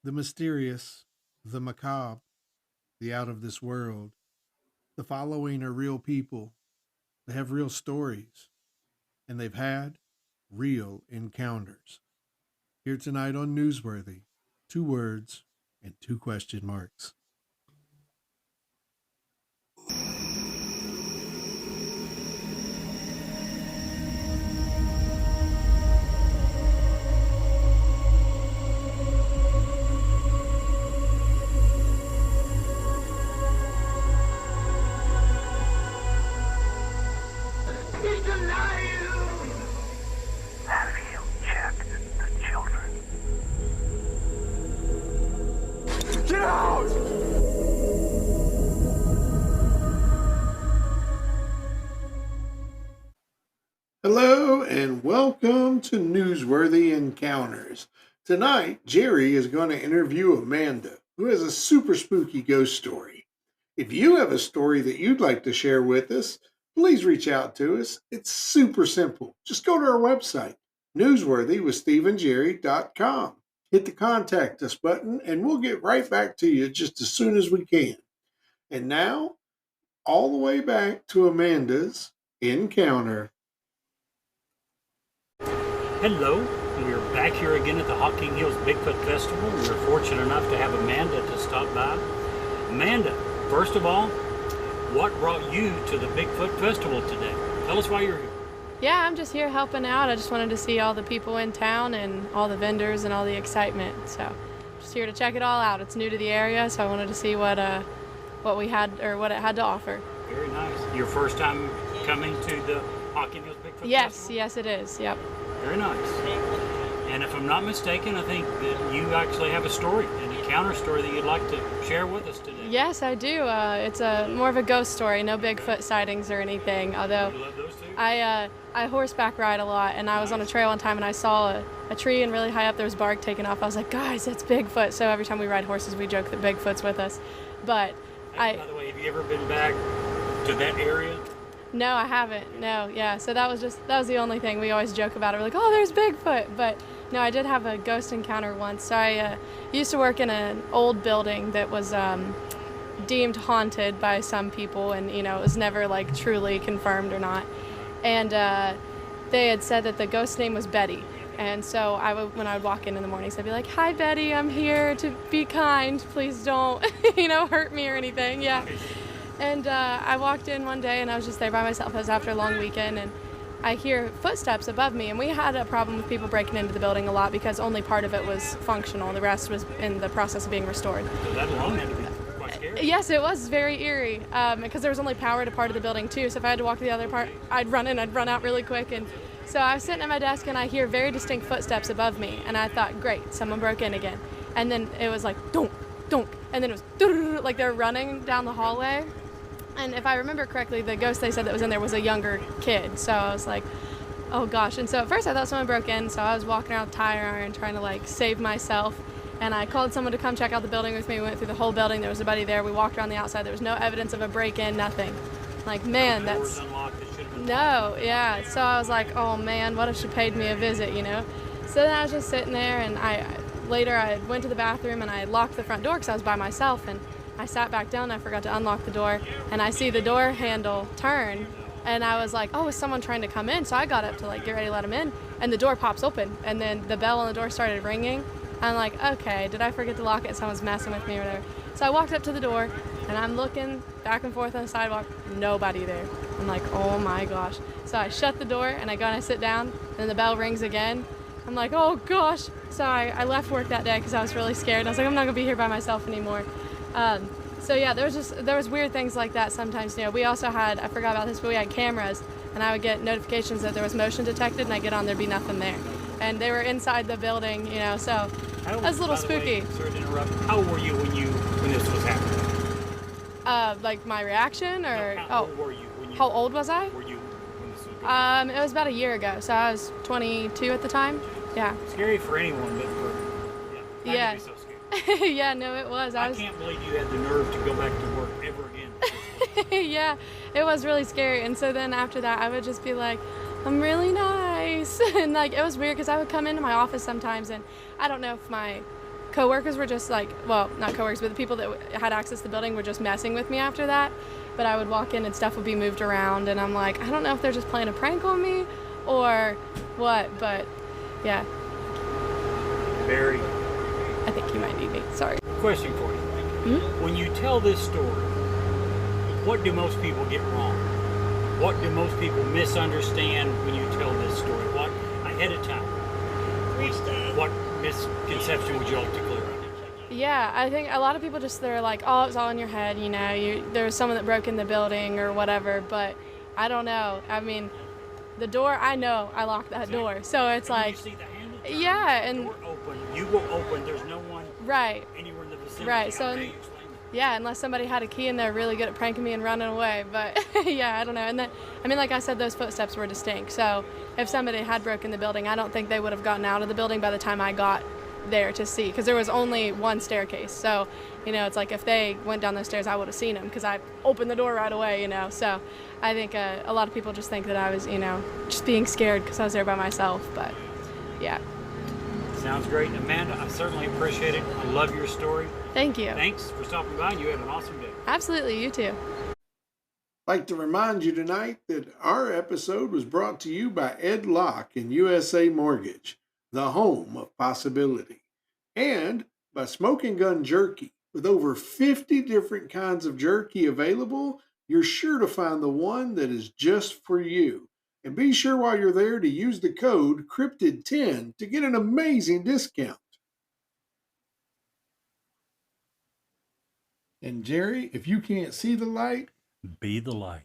The mysterious, the macabre, the out of this world. The following are real people. They have real stories, and they've had real encounters. Here tonight on Newsworthy, two words and two question marks. He's alive! Have you checked the children? Get out! Hello, and welcome to Newsworthy Encounters. Tonight, Jerry is going to interview Amanda, who has a super spooky ghost story. If you have a story that you'd like to share with us, please reach out to us. It's super simple. Just go to our website, newsworthywithsteveandjerry.com. Hit the contact us button, and we'll get right back to you just as soon as we can. And now, all the way back to Amanda's encounter. Hello, we're back here again at the Hawking Hills Bigfoot Festival. We're fortunate enough to have Amanda to stop by. Amanda, first of all, what brought you to the Bigfoot Festival today? Tell us why you're here. Yeah, I'm just here helping out. I just wanted to see all the people in town and all the vendors and all the excitement. So, just here to check it all out. It's new to the area, so I wanted to see what we had or what it had to offer. Very nice. Your first time coming to the Hawking Hills Bigfoot Festival? Yes, it is. Yep. Very nice. And if I'm not mistaken, I think that you actually have a story, an encounter story that you'd like to share with us today. Yes, I do. It's more of a ghost story. No Bigfoot sightings or anything. Although You love those two? I horseback ride a lot, and I was on a trail one time, and I saw a tree, and really high up there was bark taken off. I was like, guys, that's Bigfoot. So every time we ride horses, we joke that Bigfoot's with us. But By the way, have you ever been back to that area? No, I haven't. No, yeah. So that was the only thing we always joke about it. We're like, oh, there's Bigfoot. But no, I did have a ghost encounter once. So I used to work in an old building that was deemed haunted by some people, and it was never like truly confirmed or not. And they had said that the ghost name was Betty. And so when I would walk in the mornings, I'd be like, hi, Betty, I'm here to be kind. Please don't, hurt me or anything. Yeah. And I walked in one day, and I was just there by myself. It was after a long weekend, and I hear footsteps above me. And we had a problem with people breaking into the building a lot because only part of it was functional. The rest was in the process of being restored. So that alone had to be quite scary. Yes, it was very eerie because there was only power to part of the building, too. So if I had to walk to the other part, I'd run in, I'd run out really quick. And so I was sitting at my desk, and I hear very distinct footsteps above me. And I thought, great, someone broke in again. And then it was like, donk, donk. And then it was like they're running down the hallway. And if I remember correctly, the ghost they said that was in there was a younger kid. So I was like, oh gosh. And so at first I thought someone broke in. So I was walking around with a tire iron trying to save myself. And I called someone to come check out the building with me. We went through the whole building. There was nobody there. We walked around the outside. There was no evidence of a break-in, nothing. Like, man, that's... No, yeah. So I was like, oh man, what if she paid me a visit, So then I was just sitting there, and later I went to the bathroom, and I locked the front door because I was by myself. And I sat back down, and I forgot to unlock the door, and I see the door handle turn, and I was like, oh, is someone trying to come in? So I got up to get ready to let him in, and the door pops open, and then the bell on the door started ringing. I'm like, okay, did I forget to lock it? Someone's messing with me or whatever. So I walked up to the door, and I'm looking back and forth on the sidewalk, nobody there. I'm like, oh my gosh. So I shut the door, and I go and I sit down, and the bell rings again. I'm like, oh gosh. So I left work that day because I was really scared. I was like, I'm not gonna be here by myself anymore. So yeah, there was weird things like that sometimes. We also had, I forgot about this, but we had cameras, and I would get notifications that there was motion detected, and I get on, there'd be nothing there. And they were inside the building, so that was a little spooky. Sorry to interrupt. How old were you when this was happening? Like my reaction, or No, how old were you how old was I? Were you when this was going It was about a year ago, so I was 22 at the time. Yeah. Scary for anyone, but for Yeah. Be so scary. Yeah, no, it was. I can't believe you had the nerve to go back to work ever again. Yeah, it was really scary. And so then after that, I would just be like, I'm really nice. And it was weird because I would come into my office sometimes, and I don't know if my coworkers were just like, well, not coworkers, but the people that had access to the building were just messing with me after that. But I would walk in and stuff would be moved around, and I'm like, I don't know if they're just playing a prank on me or what, but yeah. Barry, I think you might need me. Sorry. question for you. When you tell this story, what do most people get wrong? What do most people misunderstand when you tell this story? What, ahead of time, what misconception would you like to clear up? Yeah, I think a lot of people just, they're like, oh, it was all in your head, you know, there was someone that broke in the building or whatever, but I don't know. I mean, the door, I know I locked that door, so it's like, You see the handle? yeah, and Door open, you will open, there's no one right, anywhere in the vicinity. right, so How do you explain that? yeah, unless somebody had a key and they're really good at pranking me and running away, but yeah, I don't know. And then, I mean, like I said, those footsteps were distinct, so if somebody had broken the building, I don't think they would have gotten out of the building by the time I got there to see, because there was only one staircase, so you know, it's like if they went down those stairs I would have seen them because I opened the door right away, you know. So I think a lot of people just think that I was, you know, just being scared because I was there by myself, but yeah. Sounds great. Amanda, I certainly appreciate it. I love your story. Thank you. Thanks for stopping by. You have an awesome day. Absolutely, you too. I'd like to remind you tonight that our episode was brought to you by Ed Locke and USA Mortgage, the home of possibility, and by Smoking Gun Jerky. With over 50 different kinds of jerky available, you're sure to find the one that is just for you. And be sure while you're there to use the code Cryptid10 to get an amazing discount. And Jerry, if you can't see the light, Be the light.